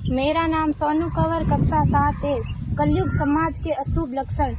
मेरा नाम सोनू कंवर, कक्षा 7 है। कलयुग समाज के अशुभ लक्षण।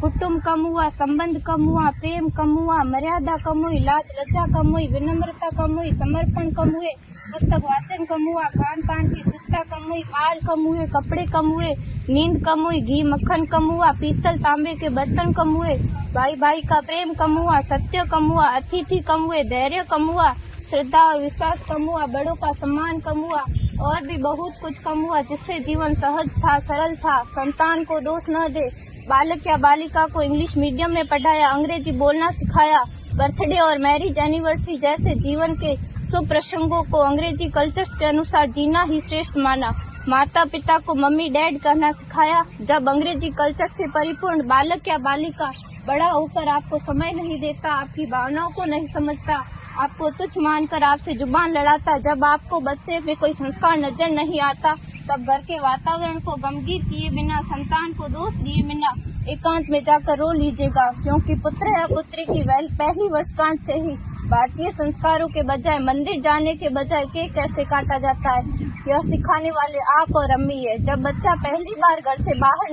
कुटुंब कम हुआ, संबंध कम हुआ, प्रेम कम हुआ, मर्यादा कम हुई, लाज लज्जा कम हुई, विनम्रता कम हुई, समर्पण कम हुए, पुस्तक वाचन कम हुआ, खान पान की शुद्धता कम हुई, बाल कम हुए, कपड़े कम हुए, नींद कम हुई, घी मक्खन कम हुआ, पीतल तांबे के बर्तन कम हुए, भाई भाई का प्रेम कम हुआ, सत्य कम हुआ, अतिथि कम हुए, धैर्य कम हुआ, श्रद्धा और विश्वास कम हुआ, बड़ों का सम्मान कम हुआ और भी बहुत कुछ कम हुआ, जिससे जीवन सहज था, सरल था। संतान को दोष न दे। बालक या बालिका को इंग्लिश मीडियम में पढ़ाया, अंग्रेजी बोलना सिखाया। बर्थडे और मैरिज एनिवर्सरी जैसे जीवन के शुभ प्रसंगों को अंग्रेजी कल्चर्स के अनुसार जीना ही श्रेष्ठ माना। माता पिता को मम्मी डैड कहना सिखाया। जब अंग्रेजी कल्चर से परिपूर्ण बालक या बालिका बड़ा होकर आपको समय नहीं देता, आपकी भावनाओं को नहीं समझता, आपको तुच्छ मानकर आपसे जुबान लड़ाता, जब आपको बच्चे में कोई संस्कार नजर नहीं आता, तब घर के वातावरण को गमगीन किए बिना, संतान को दोष दिए बिना एकांत में जाकर रो लीजिएगा, क्योंकि पुत्र या पुत्री की पहली वर्षगांठ से ही भारतीय संस्कारों के बजाय, मंदिर जाने के बजाय केक कैसे काटा जाता है, यह सिखाने वाले आप और अम्मी है। जब बच्चा पहली बार घर से बाहर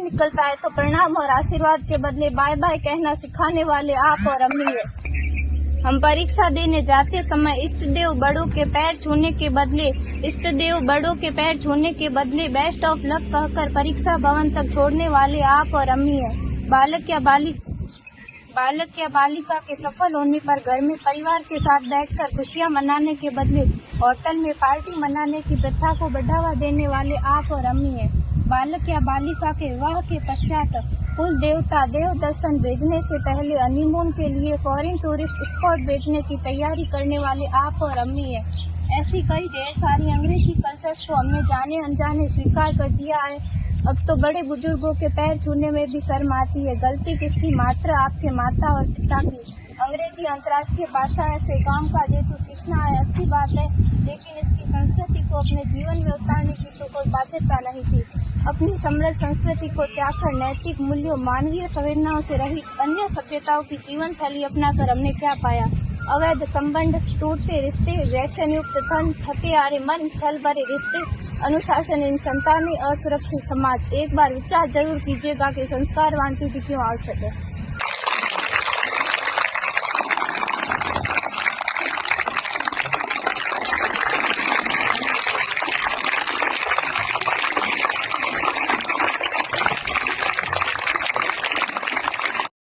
निकलता है तो प्रणाम और आशीर्वाद के बदले बाय बाय कहना सिखाने वाले आप और अम्मी है। हम परीक्षा देने जाते समय इष्ट देव बड़ों के पैर छूने के बदले बेस्ट ऑफ लक कहकर परीक्षा भवन तक छोड़ने वाले आप और अम्मी है। बालक या बालिका के सफल होने पर घर में परिवार के साथ बैठकर खुशियां मनाने के बदले होटल में पार्टी मनाने की प्रथा को बढ़ावा देने वाले आप और अम्मी है। बालक या बालिका के विवाह के पश्चात कुल देवता देव दर्शन भेजने से पहले हनीमून के लिए फॉरेन टूरिस्ट स्पॉट भेजने की तैयारी करने वाले आप और अम्मी है। ऐसी कई ढेर सारी अंग्रेजी कल्चर्स को हमने जाने अनजाने स्वीकार कर दिया है। अब तो बड़े बुजुर्गों के पैर छूने में भी शर्म आती है। गलती किसकी? मात्र आपके माता और पिता की। अंग्रेजी अंतर्राष्ट्रीय भाषा है से काम का जेतु सीखना है, अच्छी बात है, लेकिन इसकी संस्कृति को अपने जीवन में उतारने की तो कोई बाध्यता नहीं थी। अपनी समृद्ध संस्कृति को त्याग कर नैतिक मूल्यों, मानवीय संवेदनाओं से रहित अन्य सभ्यताओं की जीवन शैली अपनाकर हमने क्या पाया? अवैध संबंध, टूटते रिश्ते, व्यसन युक्त धन, हत्यारे मन, छल भरे रिश्ते, अनुशासनहीन संतानें, असुरक्षित समाज। एक बार विचार जरूर कीजिएगा कि संस्कारवान पीढ़ी क्यों आवश्यक है।